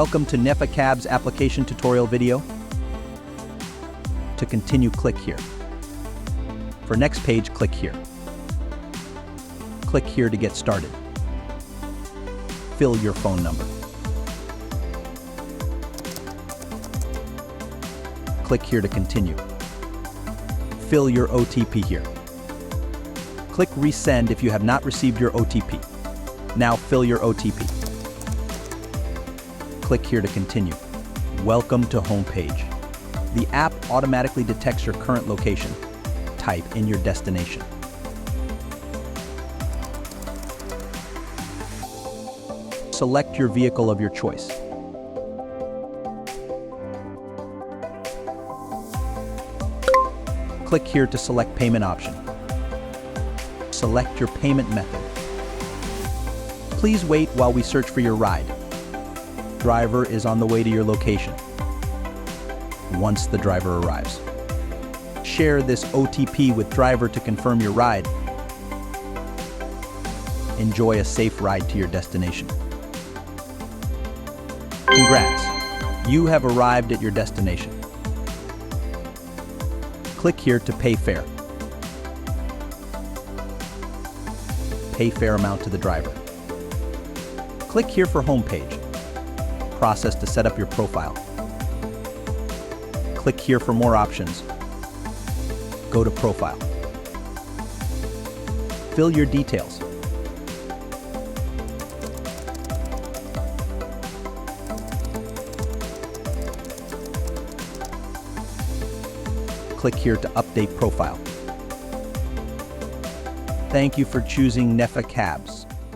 Welcome to NEFA Cabs application tutorial video. To continue, click here. For next page, click here. Click here to get started. Fill your phone number. Click here to continue. Fill your OTP here. Click resend if you have not received your OTP. Now fill your OTP. Click here to continue. Welcome to home page. The app automatically detects your current location. Type in your destination. Select your vehicle of your choice. Click here to select payment option. Select your payment method. Please wait while we search for your ride. Driver is on the way to your location. Once the driver arrives, share this OTP with driver to confirm your ride. Enjoy a safe ride to your destination. Congrats! You have arrived at your destination. Click here to pay fare. Pay fare amount to the driver. Click here for home page. Process to set up your profile. Click here for more options. Go to profile. Fill your details. Click here to update profile. Thank you for choosing NEFA Cabs.